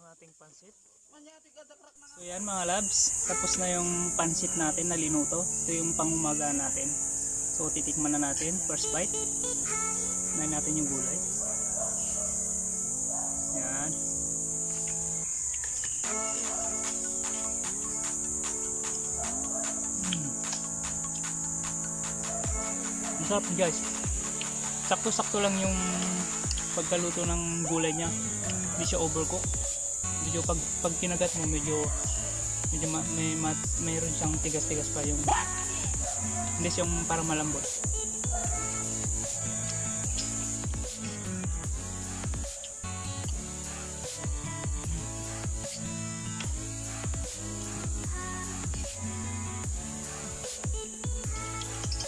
ang ating pansit. So yan mga labs, tapos na yung pansit natin na linuto. Ito yung pangumaga natin. So titikman na natin, first bite. Kumain natin yung gulay. Yan. Masarap guys. Sakto-sakto lang yung pagkaluto ng gulay niya. Hindi siya overcook. Medyo pag kinagat mo medyo mayroon siyang tigas-tigas pa yung hindi siyang parang malambot.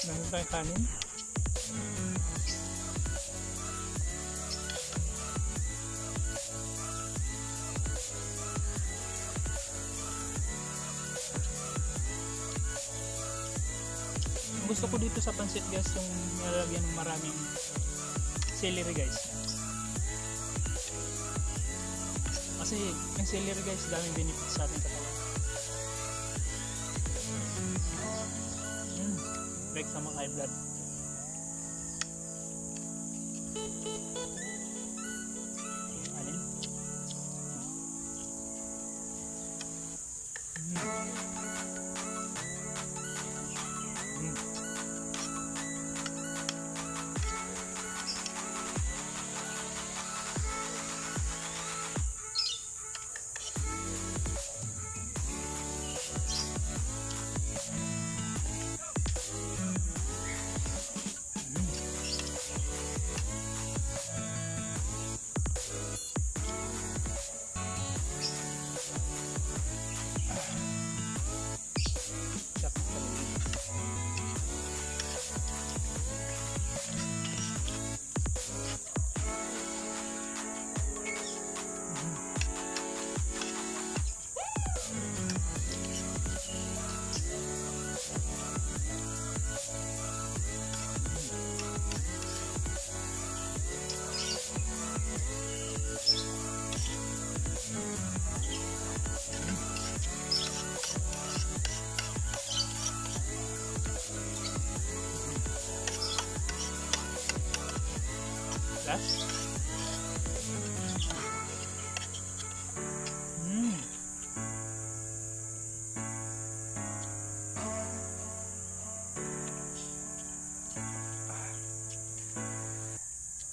Meron tayong kanin. Gusto ko dito sa pansit guys yung nalagyan ng maraming celery guys. Kasi yung celery guys daming benefits sa ating katawan. Break sa mga high blood. Alin? Last.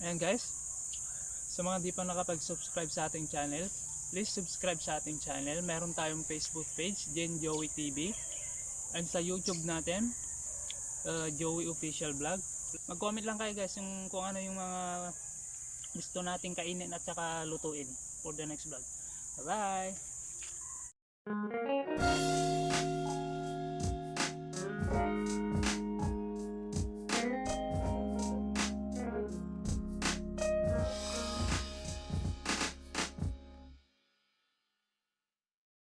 Ayan guys, sa mga di pa nakapag-subscribe sa ating channel, please subscribe sa ating channel. Meron tayong Facebook page, Jen Joey TV, and sa YouTube natin, Joey Official Vlog. Mag-comment lang kayo guys yung kung ano yung mga gusto nating kainin at saka lutuin for the next vlog. Bye bye!